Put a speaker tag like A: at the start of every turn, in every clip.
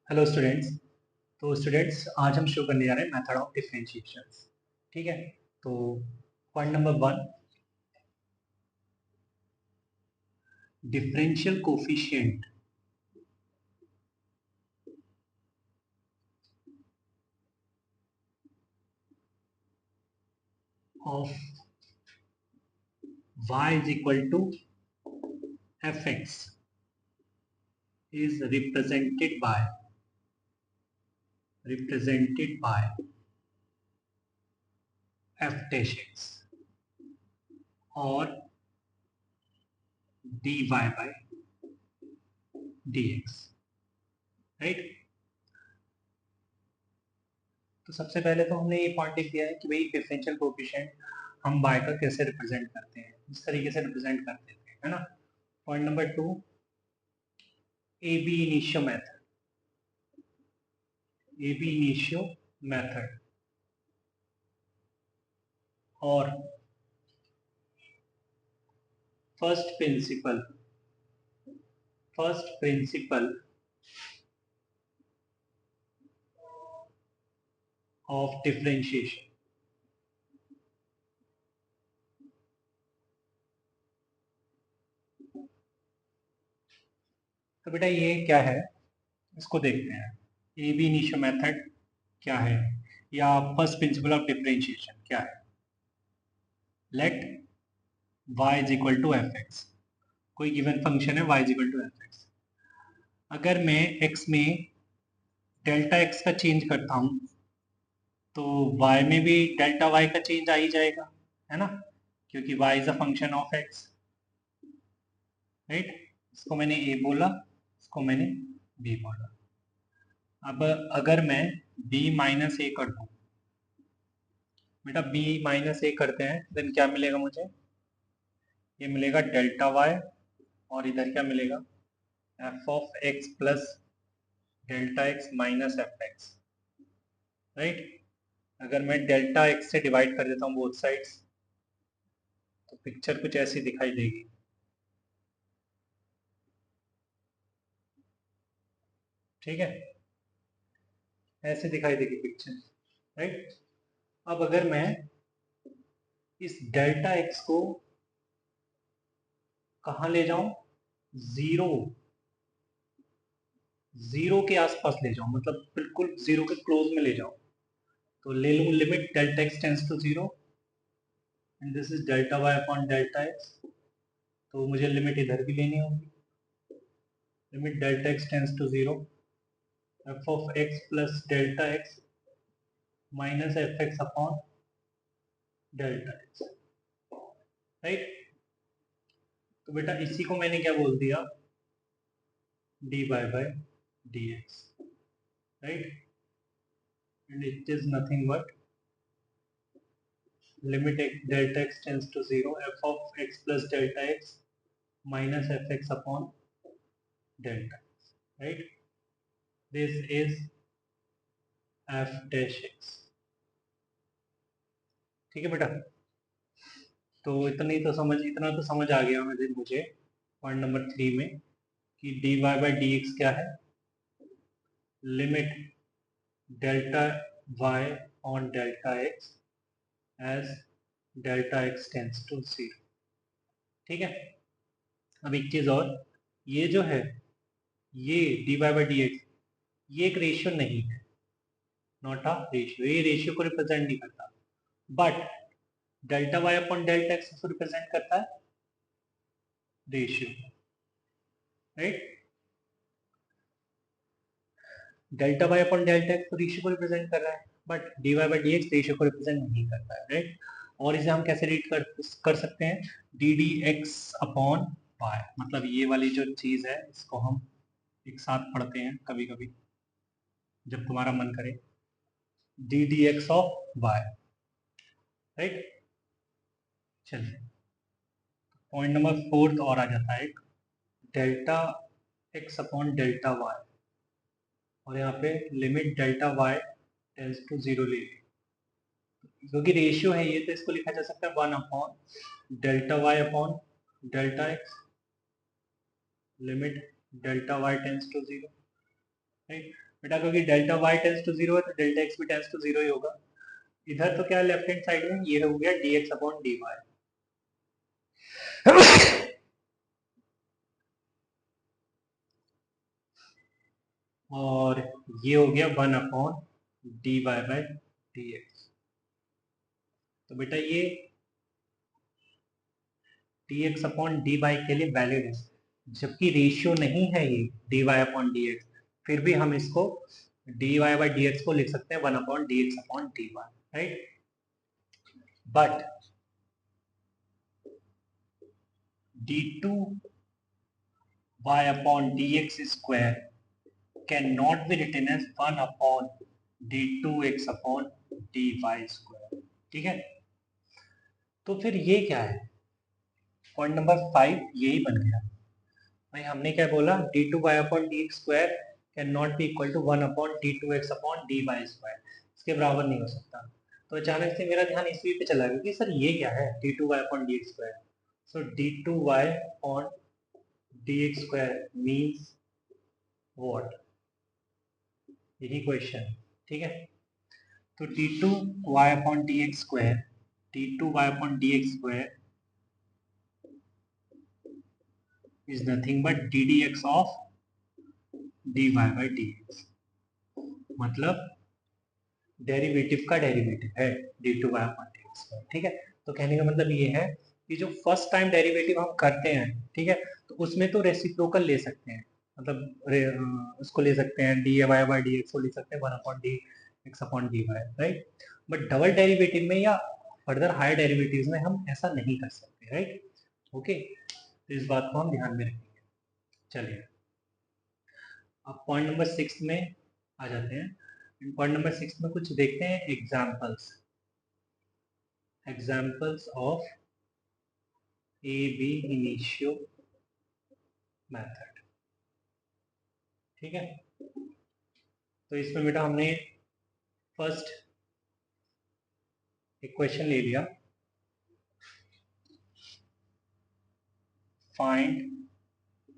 A: Hello students. तो students आज हम शुरू करने जा रहे हैं मेथड ऑफ डिफरेंशिएशन। ठीक है, तो point number 1, differential coefficient of y is equal to f x is represented by f dash x और dy बाय dx। राइट, तो सबसे पहले तो हमने ये पॉइंट लिख दिया है कि भाई डिफरेंशियल कोफिशिएंट हम y का कैसे रिप्रेजेंट करते हैं, इस तरीके से रिप्रेजेंट करते थे, है ना। Point number 2, ab initio method और फर्स्ट प्रिंसिपल ऑफ डिफरेंशिएशन। तो बेटा ये क्या है, इसको देखते हैं। ए बी इनिशियो मेथड क्या है, या फर्स्ट प्रिंसिपल ऑफ डिफरेंशिएशन क्या है। Let y is equal to f x, कोई गिवन फंक्शन है y is equal to f x. अगर मैं x में डेल्टा x का चेंज करता हूँ तो y में भी डेल्टा y का चेंज आ ही जाएगा, है ना, क्योंकि y is a function of x। Right, इसको मैंने a बोला, इसको मैंने b बोला। अब अगर मैं b माइनस ए कर दूँ, बेटा b माइनस ए करते हैं, देन क्या मिलेगा मुझे, ये मिलेगा डेल्टा y, और इधर क्या मिलेगा, F of x plus delta x minus f X. Right, अगर मैं डेल्टा एक्स से डिवाइड कर देता हूँ बोथ साइड्स तो पिक्चर कुछ ऐसी दिखाई देगी। ठीक है, ऐसे दिखाई देगी पिक्चर। राइट, अब अगर मैं इस डेल्टा एक्स को कहाँ ले जाऊं, जीरो जीरो के आसपास ले जाऊं, मतलब बिल्कुल जीरो के क्लोज में ले जाऊं, तो ले लूं limit delta x tends to zero and this is delta y upon delta x. तो मुझे लिमिट इधर भी लेनी होगी, limit delta x tends to zero, f of x plus delta x minus f x upon delta x. Right, तो बेटा इसी को मैंने क्या बोल दिया, d Y by D x. Right, and it is nothing but limit delta x tends to zero, f of x plus delta x minus f x upon delta. Right, this is F dash x. ठीक है बेटा, तो इतना तो समझ आ गया मुझे point number 3 में कि d Y by D x क्या है, limit delta y on delta x as delta x tends to zero. ठीक है, अब एक चीज और, ये जो है, ये d Y by D x, ये एक रेशियो नहीं है, नॉट अ रेशियो, ये रेशियो को रिप्रेजेंट नहीं करता, but delta y upon delta x को रिप्रेजेंट करता है, ratio. Right, delta y upon delta x तो रेशियो को रिप्रेजेंट कर रहा है, but d Y by D x ratio को रिप्रेजेंट नहीं करता है। राइट, और इसे हम कैसे रीड कर सकते हैं, d d x upon y, मतलब ये वाली जो चीज है इसको हम एक साथ पढ़ते हैं कभी कभी जब तुम्हारा मन करे, d d x of y. Right, चलिए पॉइंट नंबर 4 और आ जाता है एक, delta x upon delta y, और यहाँ पे limit delta y tends to zero ले ली, क्योंकि रेशियो है ये, तो इसको लिखा जा सकता है 1 upon delta y upon delta x, limit delta y tends to zero. Right बेटा, क्योंकि delta y tends to zero है तो डेल्टा एक्स भी टेंस टू जीरो ही होगा। इधर तो क्या लेफ्ट हैंड साइड में ये हो गया dx अपॉन dy और ये हो गया 1 अपॉन dy बाय dx। तो बेटा ये dx अपॉन dy के लिए वैलिड है, जबकि रेशियो नहीं है ये dy अपॉन dx, फिर भी हम इसको dy बाय dx को लिख सकते हैं 1 upon dx upon dy, right. But d2y upon dx square cannot be written as 1 upon d2x upon dy square, ठीक है। तो फिर ये क्या है, पॉइंट नंबर 5 यही बन गया भाई। हमने क्या बोला, d2y upon dx square cannot be equal to 1 upon d2x upon dy square, इसके बराबर नहीं हो सकता। तो अचानक से मेरा ध्यान इसी पे चला गया कि सर ये क्या है d2y upon dx square। So d2y upon dx square means what, यही क्वेश्चन, ठीक है। तो d2y upon dx square, d2y upon dx square is nothing but ddx of dy by dx, मतलब डेरिवेटिव का डेरिवेटिव है d2y upon dx square, ठीक है। तो कहने का मतलब ये है कि जो फर्स्ट टाइम डेरिवेटिव हम करते हैं, ठीक है, तो उसमें तो रेसिप्रोकल ले सकते हैं, मतलब उसको ले सकते हैं dy by dx को ले सकते हैं 1 upon dx upon dy, right. But double derivative में या फर्दर हायर डेरिवेटिव्स में हम ऐसा नहीं कर सकते, राइट। ओके, तो इस बात को हम ध्यान में रखेंगे। चलिए अब पॉइंट नंबर 6 में आ जाते हैं। पॉइंट नंबर 6 में कुछ देखते हैं examples, examples of ab initio method, ठीक है। तो इसमें बेटा हमने फर्स्ट एक क्वेश्चन ले लिया, find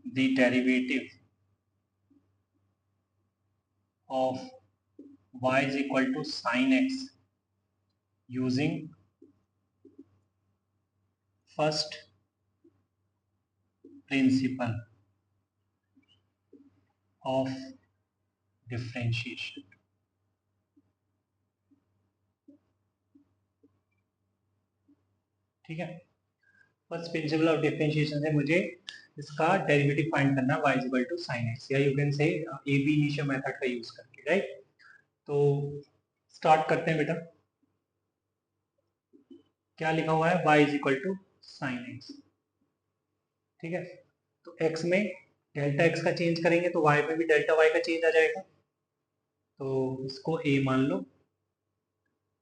A: the derivative of y is equal to sin x using first principle of differentiation, ठीक है। फर्स्ट प्रिंसिपल ऑफ डिफरेंशिएशन से मुझे इसका डेरिवेटिव फाइंड करना है y is equal to sin x, या you can say ab initio method का use करके, राइट। तो स्टार्ट करते हैं बेटा। क्या लिखा हुआ है, y is equal to sin x, ठीक है। तो x में डेल्टा x का चेंज करेंगे तो y में भी डेल्टा y का चेंज आ जाएगा, तो इसको a मान लो।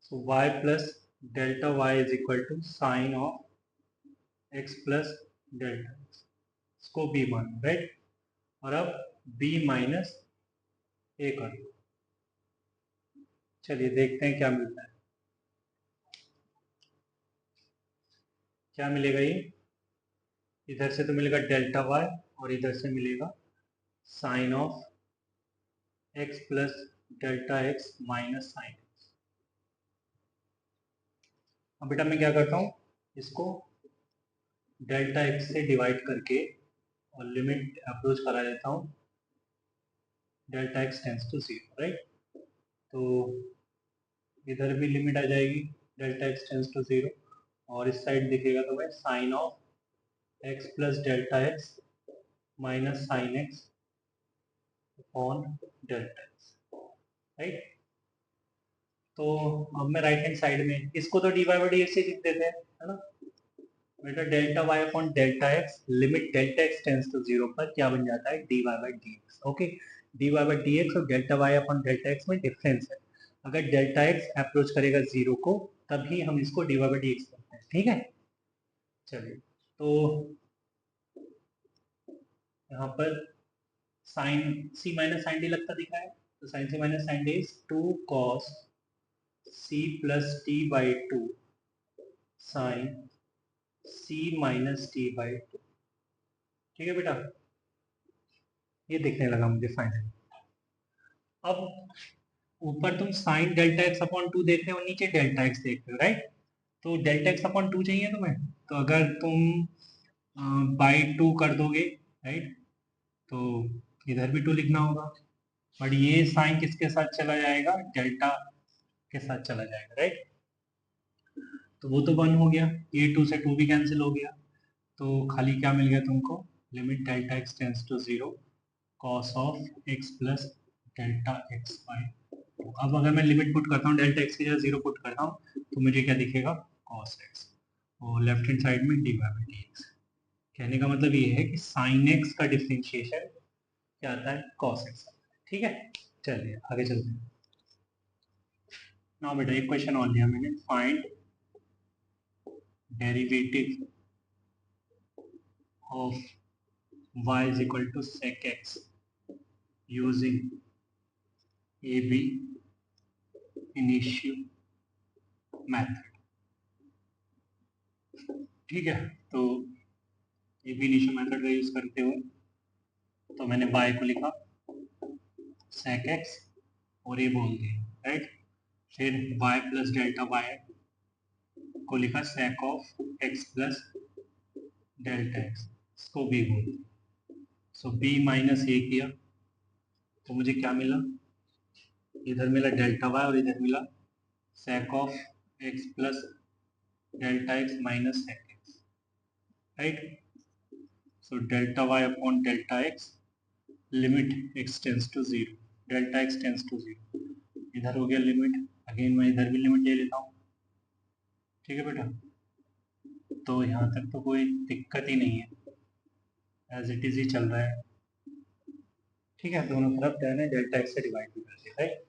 A: So y plus delta y is equal to sine of x plus delta x, इसको b मान लो, राइट। और अब b माइनस a कर दो। चलिए देखते हैं क्या मिलता है। क्या मिलेगा, ये इधर से तो मिलेगा डेल्टा y और इधर से मिलेगा sine of x plus delta x minus sine. अब बेटा मैं क्या करता हूँ, इसको डेल्टा x से डिवाइड करके और लिमिट अप्रोच करा देता हूँ delta x tends to zero, right. तो इधर भी लिमिट आ जाएगी delta x tends to zero, और इस साइड दिखेगा तो भाई sine of x plus delta x minus sine x upon delta x, right. तो अब मैं राइट हैंड साइड में इसको तो D Y by D x से लिख देते हैं, है ना बेटा। Delta y upon delta x limit delta x tends to zero पर क्या बन जाता है, dy by D x, okay. dy by D X और delta y upon delta x में डिफरेंस है, अगर डेल्टा x अप्रोच करेगा जीरो को तभी हम इसको dy बाई डी एक्स करते हैं, ठीक है। चलिए तो यहाँ पर sine c minus sine d लगता दिख रहा है, तो sine c minus sine d is 2 cos c plus t by two sine c minus t by two, ठीक है बेटा। ये दिखने लगा मुझे फाइनली। अब ऊपर तुम sine delta x upon two देख रहे हो, नीचे डेल्टा एक्स देख रहे हो, राइट? तो डेल्टा एक्स अपॉन टू चाहिए तुम्हें, तो अगर तुम बाई टू कर दोगे, राइट, तो इधर भी टू लिखना होगा, बट ये साइन किसके साथ चला जाएगा, डेल्टा के साथ चला जाएगा, राइट? तो वो तो वन हो गया, ये टू से टू भी कैंसिल हो गया, तो खाली क्या मिल गया तुमको, limit delta x tends to zero cos of x plus delta x by two. अब अगर मैं लिमिट पुट करता हूँ, डेल्टा एक्स की जगह जीरो पुट करता हूँ, तो मुझे क्या दिखेगा, कॉस एक्स, और लेफ्ट हैंड साइड में डी बाई डी एक्स। कहने का मतलब ये है कि साइन एक्स का डिफरेंशिएशन क्या आता है, कॉस एक्स। ठीक है, चलिए आगे चलते हैं। ना बेटा एक क्वेश्चन और लिया मैंने, find derivative of y is equal to sec x using AB initio method। ठीक है, तो AB initio method का यूज करते हुए तो मैंने y को लिखा sec x और ये बोल दिया, राइट? फिर y प्लस डेल्टा y को लिखा sec of x plus delta x, इसको b बोल दिया। सो b माइनस ए किया तो मुझे क्या मिला, इधर मिला डेल्टा y और इधर मिला sec of x plus delta x minus sec x, right? So delta y upon delta x limit x tends to zero, delta x tends to zero, इधर हो गया लिमिट, अगेन मैं इधर भी लिमिट ले लेता हूँ। ठीक है बेटा, तो यहाँ तक तो कोई दिक्कत ही नहीं है, एज इट इज ही चल रहा है। ठीक है, दोनों तरफ टेन है, डेल्टा एक्स से डिवाइड भी कर दिया, राइट?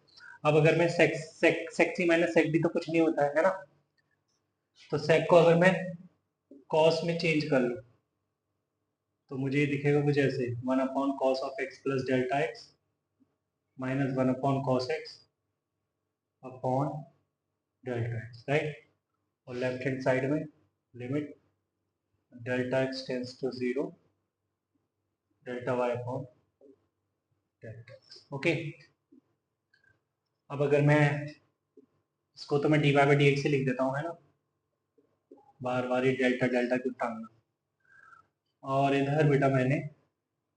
A: अब अगर मैं सेक सी माइनस सेक डी तो कुछ नहीं होता है ना, तो सेक को अगर मैं कॉस में चेंज कर लूँ तो मुझे ये दिखेगा कुछ ऐसे, one upon cos of x plus delta x minus one upon cos x upon delta x, right? और लेफ्ट हैंड साइड में limit delta x tends to zero delta y upon delta x. Okay, अब अगर मैं इसको, तो मैं d Y by D x से लिख देता हूँ, है ना, बार बार ये डेल्टा डेल्टा क्यों टांगना। और इधर बेटा मैंने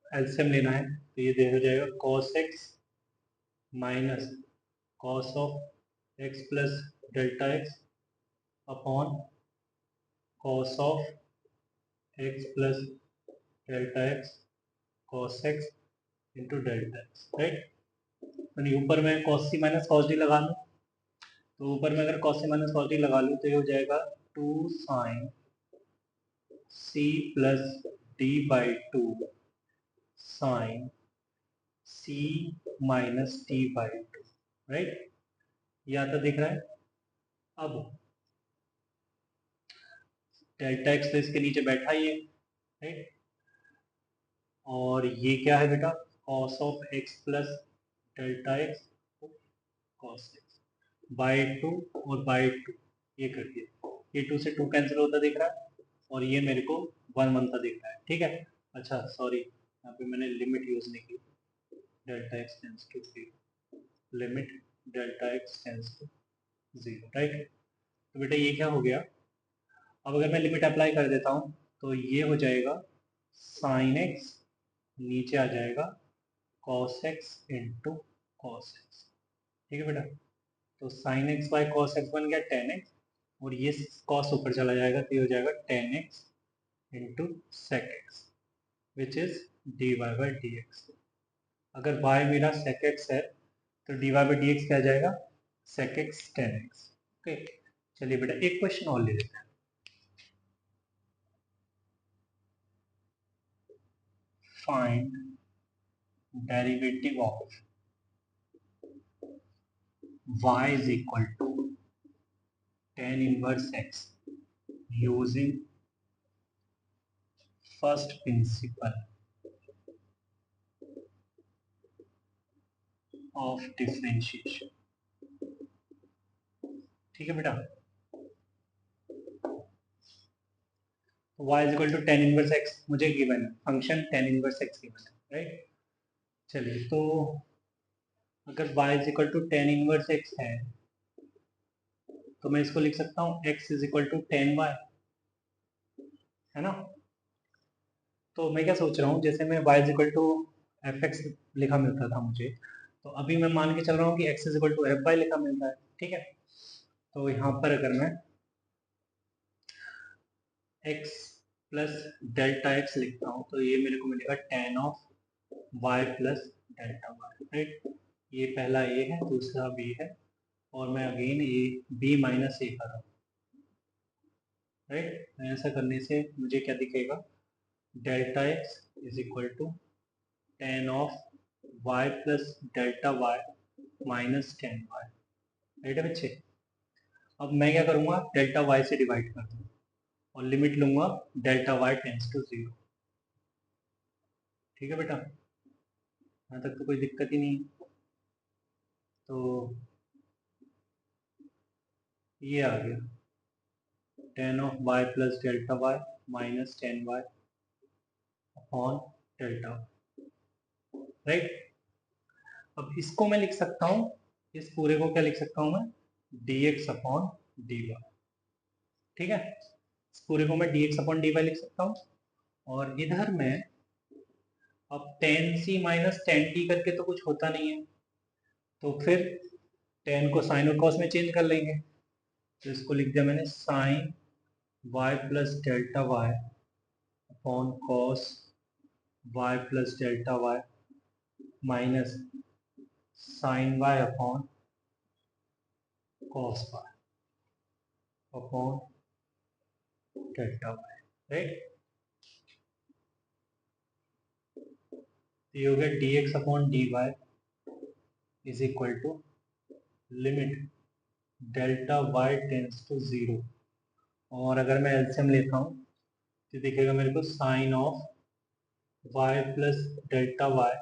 A: एलसीएम लेना है, तो ये दे हो जाएगा cos x minus cos of x plus delta x upon cos of x plus delta x cos x into delta x, right? यानी ऊपर में cos c minus cos d लगा लूँ, तो ऊपर में अगर cos c minus cos d लगा लूँ तो ये हो जाएगा two sine c plus d by two sine c minus d by two, right? ये आता दिख रहा है। अब डेल्टा एक्स तो इसके नीचे बैठा ही है, राइट? और ये क्या है बेटा, cos of x plus delta x cos x by to और बाई टू, ये कर दिया, ये टू से टू कैंसिल होता दिख रहा है और ये मेरे को वन वन सा दिख रहा है। ठीक है, अच्छा सॉरी, यहाँ पे मैंने लिमिट यूज नहीं की, delta x tends to zero, limit delta x tends to zero, right? तो बेटा ये क्या हो गया, अब अगर मैं लिमिट अप्लाई कर देता हूँ तो ये हो जाएगा साइन एक्स, नीचे आ जाएगा cos x into cos x. ठीक है बेटा, तो sine x by cos x बन गया टेन एक्स, और ये कॉस ऊपर चला जाएगा तो ये हो जाएगा tan x into sec x which is d Y by D x. अगर y मेरा सेक एक्स है तो D Y by D x क्या आ जाएगा, sec x tan x. Okay, चलिए बेटा एक क्वेश्चन और ले लेते हैं। Find derivative of y is equal to tan inverse x using first principle of differentiation। ठीक है बेटा, y is equal to tan inverse x मुझे गिवन है, function tan inverse x given है, राइट? चलिए तो अगर y is equal to tan inverse x है तो मैं इसको लिख सकता हूँ x is equal to tan y, है ना। तो मैं क्या सोच रहा हूँ, जैसे मैं y is equal to f x लिखा मिलता था मुझे, तो अभी मैं मान के चल रहा हूँ कि x is equal to f y लिखा मिलता है, ठीक है। तो यहाँ पर अगर मैं x प्लस डेल्टा एक्स लिखता हूँ तो ये मेरे को मिलेगा tan of y plus delta y, right. ये पहला a है, दूसरा b है, और मैं again a b minus a कर रहा हूँ, राइट। ऐसा करने से मुझे क्या दिखेगा, delta x is equal to tan of y plus delta y minus tan y, right है बच्चे। अब मैं क्या करूँगा, डेल्टा वाई से डिवाइड कर दूँ और लिमिट लूंगा delta y tends to zero, ठीक है बेटा। यहाँ तक तो कोई दिक्कत ही नहीं है। तो ये आ गया tan of y plus delta y minus tan y upon delta, right. अब इसको मैं लिख सकता हूँ, इस पूरे को क्या लिख सकता हूँ मैं, d x upon d y, ठीक है। इस पूरे को मैं d x upon d y लिख सकता हूँ। और इधर मैं अब tan c minus tan t करके तो कुछ होता नहीं है, तो फिर टेन को साइन और कॉस में चेंज कर लेंगे। तो इसको लिख दिया मैंने sine y plus delta y upon cos y plus delta y minus sine y upon cos y upon delta y, right. तो ये हो गया d x upon d y is equal to limit delta y tends to zero. और अगर मैं LCM लेता हूँ तो दिखेगा मेरे को sine of y plus delta y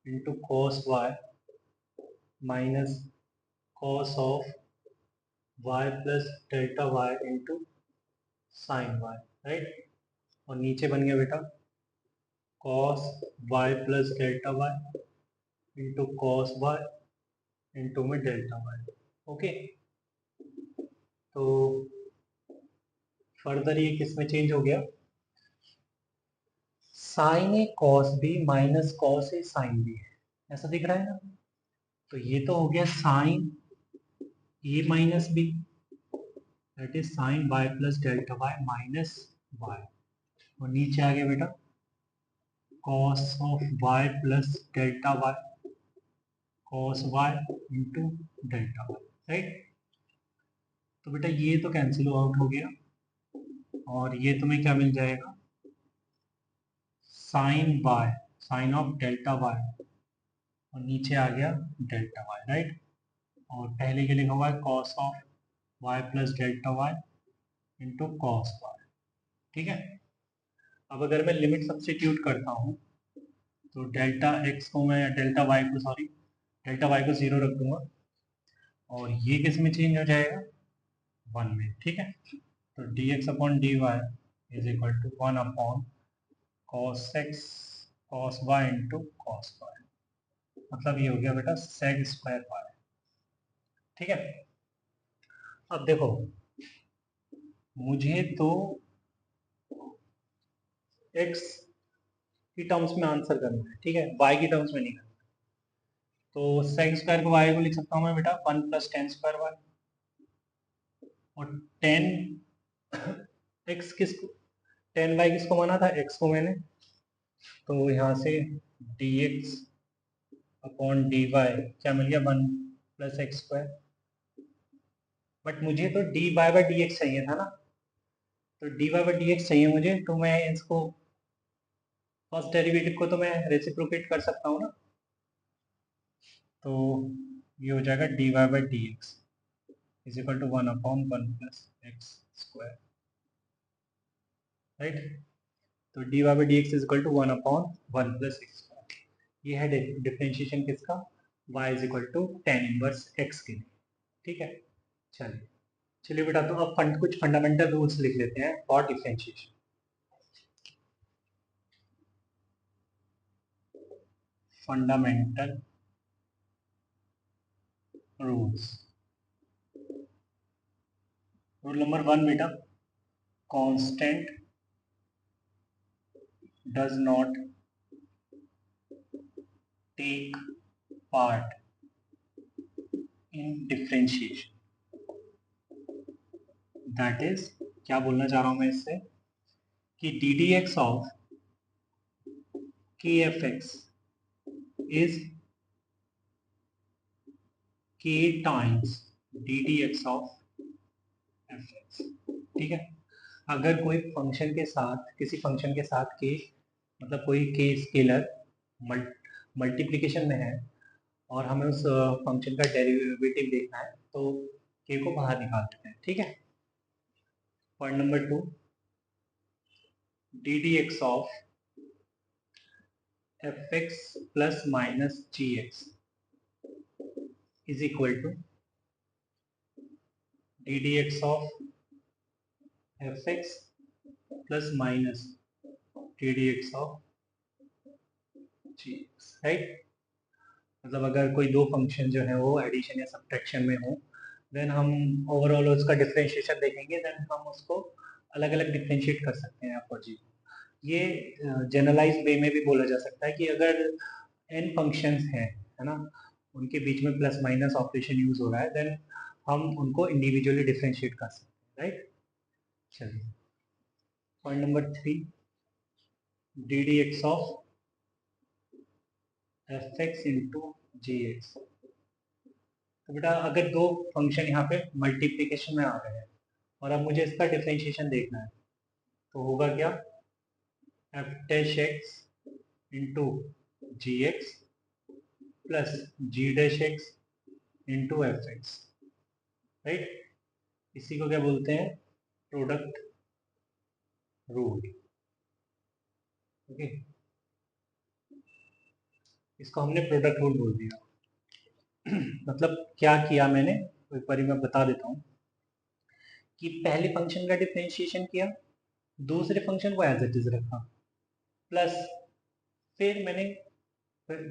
A: into cos y minus cos of y plus delta y into sine y, right. और नीचे बन गया बेटा cos y plus delta y into cos y into में डेल्टा वाई, ओके। तो further ये किस में चेंज हो गया, sine a cos b minus cos a sine b, ऐसा दिख रहा है ना। तो ये तो हो गया sine a minus b, that is sine y plus delta y minus y. और नीचे आ गया बेटा cos of y plus delta y cos y into delta y, right. तो बेटा ये तो कैंसिल आउट हो गया और ये तुम्हें क्या मिल जाएगा, sine y, sine of delta y, और नीचे आ गया डेल्टा वाई, राइट। और पहले के लिखा हुआ है cos of y plus delta y into cos y, ठीक है। अब अगर मैं लिमिट सब्स्टिट्यूट करता हूँ तो डेल्टा एक्स को मैं डेल्टा वाई को सॉरी डेल्टा वाई को जीरो रख दूंगा और ये किस में चेंज हो जाएगा, वन में, ठीक है। तो d x upon d y is equal to one upon cos x cos y into cos y, मतलब ये हो गया बेटा सेक स्क्वायर वाई, ठीक है। अब देखो मुझे तो x की टर्म्स में आंसर करना है, ठीक है, y की टर्म्स में नहीं करना। तो सेक स्क्वायर को y को लिख सकता हूँ मैं बेटा one plus tan square y, और टेन एक्स किसको, टेन वाई किसको माना था, x को मैंने। तो यहाँ से d x upon d y क्या मिल गया, one plus x square. But मुझे तो D Y by D x चाहिए था ना, तो D Y by D x चाहिए मुझे, तो मैं इसको फर्स्ट डेरिवेटिव को तो मैं रेसिप्रोकेट कर सकता हूँ ना। तो ये हो जाएगा D Y by D X is equal to one upon one plus x square, right. तो D Y by D X is equal to one upon one plus x square. ये है डिफरेंशिएशन किसका, y is equal to tan inverse x के लिए, ठीक है। चलिए चलिए बेटा, तो अब कुछ फंडामेंटल रूल्स लिख लेते हैं for differentiation. Fundamental rules. Rule number 1 बेटा, constant does not take part in differentiation. That is, क्या बोलना चाह रहा हूं मैं इससे, कि d d x of k f x is k times d d x of f x. ठीक है, अगर कोई फंक्शन के साथ, किसी फंक्शन के साथ के, मतलब कोई के स्केलर मल्टीप्लिकेशन में है और हमें उस फंक्शन का डेरिवेटिव देखना है, तो के को बाहर निकाल देते हैं। ठीक है, point number 2, d d x of f x plus minus g x is equal to d d x of f x plus minus d d x of g x. Right, मतलब अगर कोई दो फंक्शन जो है वो addition या subtraction में हो, देन हम ओवरऑल उसका डिफरेंशिएशन देखेंगे, देन हम उसको अलग अलग डिफरेंशिएट कर सकते हैं एफ और जी। ये जनरलाइज वे में भी बोला जा सकता है कि अगर n फंक्शंस हैं, है ना, उनके बीच में प्लस माइनस ऑपरेशन यूज हो रहा है, देन हम उनको इंडिविजुअली डिफरेंशिएट कर सकते हैं। राइट, चलिए point number 3, d d x of f x into ji x. तो बेटा अगर दो फंक्शन यहाँ पे मल्टीप्लिकेशन में आ रहे हैं और अब मुझे इसका डिफरेंशिएशन देखना है, तो होगा क्या, एफ डैश एक्स इंटू जी X plus G dash X into F X. Right, इसी को क्या बोलते हैं, प्रोडक्ट रूल। ओके, इसको हमने प्रोडक्ट रूल बोल दिया। मतलब क्या किया मैंने, एक बार मैं बता देता हूँ कि पहले फंक्शन का डिफरेंशिएशन किया, दूसरे फंक्शन को एज इट इज रखा, प्लस फिर मैंने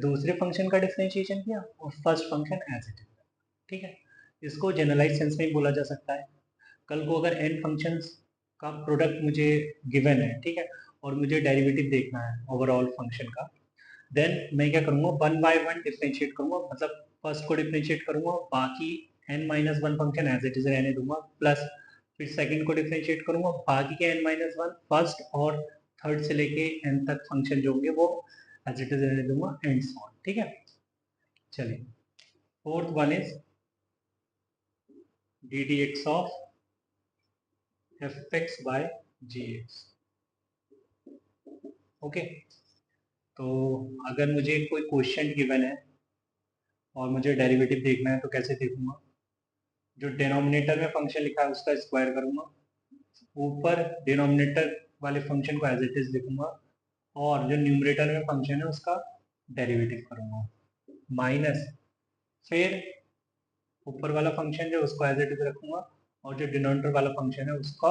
A: दूसरे फंक्शन का डिफरेंशिएशन किया और first function as it is. ठीक है, इसको जनरलाइज सेंस में बोला जा सकता है। कल को अगर n फंक्शंस का प्रोडक्ट मुझे गिवन है, ठीक है, और मुझे डेरिवेटिव देखना है ओवरऑल फंक्शन का, देन मैं क्या करूँगा, 1 बाय 1 डिफरेंशिएट करूँगा, मतलब फर्स्ट को डिफरेंशिएट करूँगा, बाकी n-1 function as it is रहने दूंगा, प्लस फिर सेकंड को डिफरेंशिएट करूँगा, बाकी के n-1 फर्स्ट और थर्ड से लेके n तक फंक्शन जो होंगे वो एज इट इज रहने दूंगा, एंड सो ऑन। ठीक है, चलिए fourth one is d d x of f x by g x. Okay, तो अगर मुझे कोई क्वेश्चन गिवन है और मुझे डेरिवेटिव देखना है, तो कैसे देखूंगा, जो डिनोमिनेटर में फंक्शन लिखा है उसका स्क्वायर करूंगा, ऊपर डिनोमिनेटर वाले फंक्शन को एज इट इज लिखूंगा, और जो न्यूमरेटर में फंक्शन है उसका डेरिवेटिव करूंगा, माइनस फिर ऊपर वाला फंक्शन जो उसको एज इट इज रखूंगा, और जो डिनोमिनेटर वाला फंक्शन है उसका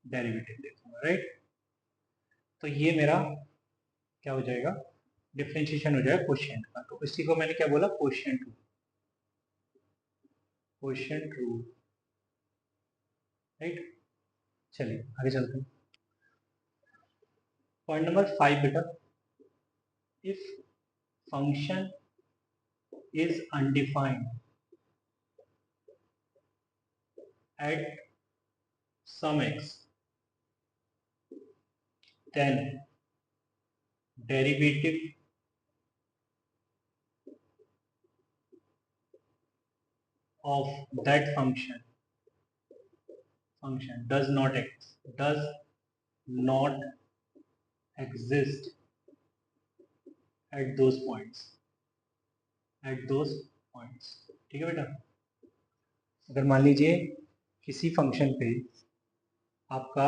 A: डेरिवेटिव देखूंगा। राइट, तो ये मेरा क्या हो जाएगा, डिफरेंशिएशन हो जाएगा क्वोशिएंट का। तो इसी को मैंने क्या बोला, quotient rule, quotient rule. Right, चलिए आगे चलते हैं। पॉइंट नंबर 5 बेटा, if function is undefined at some x, then derivative of that function does not exist at those points, ठीक है बेटा। अगर मान लीजिए किसी फंक्शन पे आपका,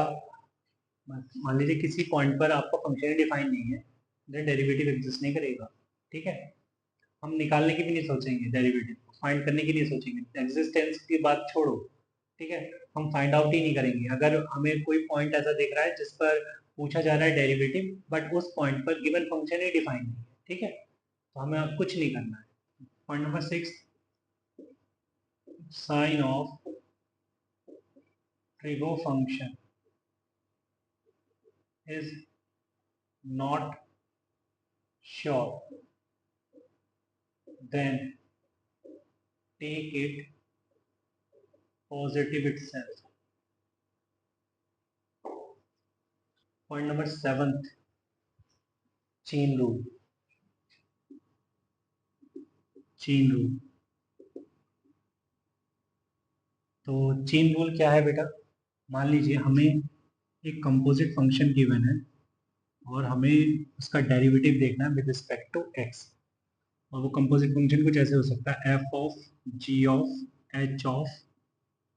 A: मान लीजिए किसी पॉइंट पर आपका फंक्शन डिफाइन नहीं है, देन डेरिवेटिव एग्जिस्ट नहीं करेगा। ठीक है, हम निकालने की भी नहीं सोचेंगे, डेरिवेटिव को फाइंड करने की नहीं सोचेंगे, एग्जिस्टेंस की बात छोड़ो। ठीक है, हम फाइंड आउट ही नहीं करेंगे। अगर हमें कोई पॉइंट ऐसा दिख रहा है जिस पर पूछा जा रहा है डेरिवेटिव, बट उस पॉइंट पर गिवन फंक्शन ही डिफाइन नहीं है, ठीक है, तो हमें अब कुछ नहीं करना है। Point number 6, sign of trigo function is not sure, then take it positive itself. Point number 7th, chain rule. Chain rule. तो चेन रूल क्या है बेटा? मान लीजिए हमें एक कंपोजिट फंक्शन गिवन है और हमें उसका डेरिवेटिव देखना है विद रिस्पेक्ट टू एक्स, और वो कंपोजिट फंक्शन कुछ ऐसे हो सकता है f of g of h of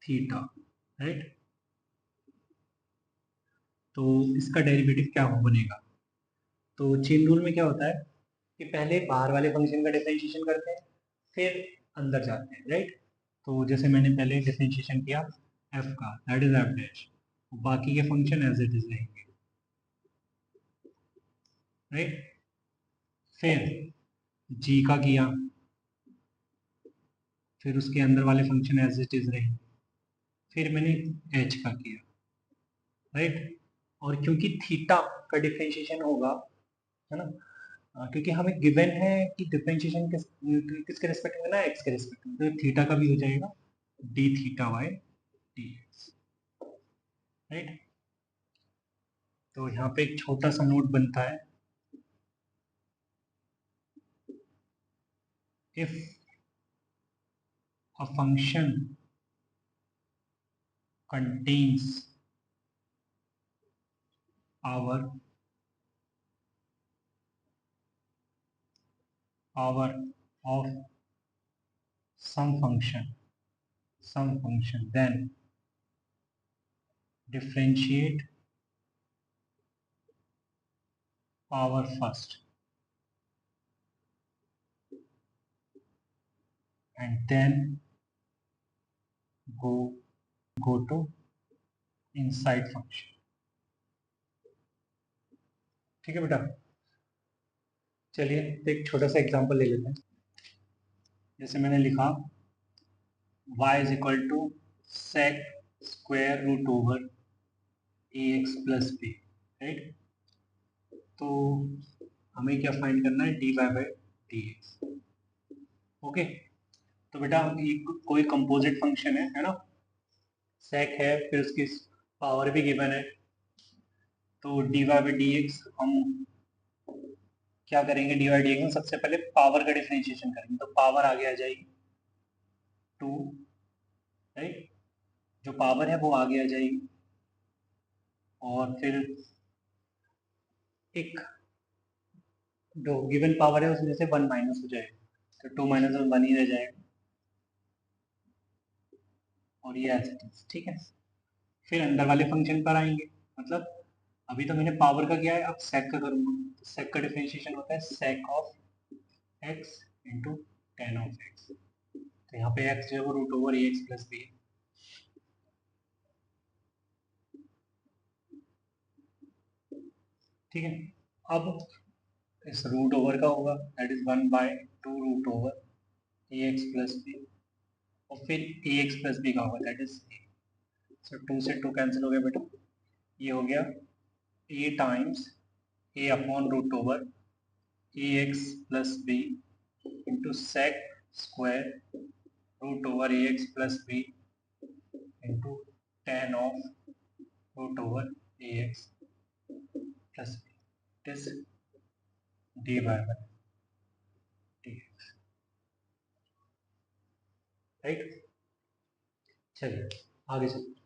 A: theta, right? तो इसका डेरिवेटिव क्या हो बनेगा? तो चेन रूल में क्या होता है कि पहले बाहर वाले फंक्शन का डिफरेंशिएशन करते हैं, फिर अंदर जाते हैं, राइट? तो जैसे मैंने पहले डिफरेंशिएशन किया एफ का, दैट इज एफ डैश, बाकी के फंक्शन एज इट इज रहेंगे, राइट? फिर जी का किया, फिर उसके अंदर वाले फंक्शन एज इट इज रहेंगे, फिर मैंने एच का किया, राइट? और क्योंकि थीटा का डिफरेंशिएशन होगा, है ना, क्योंकि हमें गिवन है कि डिफरेंशिएशन किसके रिस्पेक्ट में ना, एक्स के रिस्पेक्ट में, तो थीटा का भी हो जाएगा D theta by D x, right? तो यहाँ पे एक छोटा सा नोट बनता है, if a function contains power of some function, then differentiate power first and then go to inside function. ठीक है बेटा? चलिए एक छोटा सा एग्जांपल ले लेते हैं. जैसे मैंने लिखा y is equal to sec square root over ax plus b, right? तो हमें क्या फाइंड करना है, dy by D x. Okay, तो बेटा ये कोई कंपोजिट फंक्शन है ना, sec है, फिर उसकी पावर भी गिवन है, तो dy बाई डी एक्स हम क्या करेंगे, dy बाई डी एक्स में सबसे पहले पावर का डिफरेंशिएशन करेंगे, तो पावर आगे आ जाएगी 2, राइट? जो पावर है वो आगे आ जाएगी, और फिर एक जो गिवन पावर है उसमें से 1 माइनस हो जाएगा, तो 2 माइनस 1 ही रह जाएगा, और ये ऐसे, ठीक है? फिर अंदर वाले फंक्शन पर आएंगे, मतलब अभी तो मैंने पावर का किया है, अब सेक का करूंगा, तो सेक का डिफरेंशिएशन होता है sec of x into tan of x, तो यहाँ पे एक्स जो है वो रूट ओवर ए एक्स प्लस बी है. ठीक है, अब इस रूट ओवर का होगा, that is 1 by 2 root over A x plus b, और फिर ए एक्स प्लस बी का होगा, दैट इज ए. सो 2 से 2 कैंसिल हो गया बेटा, ये हो गया A times A upon root over A x plus B into sec square root over A x plus B into tan of root over A x plus B, it is D by D x, right? चलिए आगे चलिए.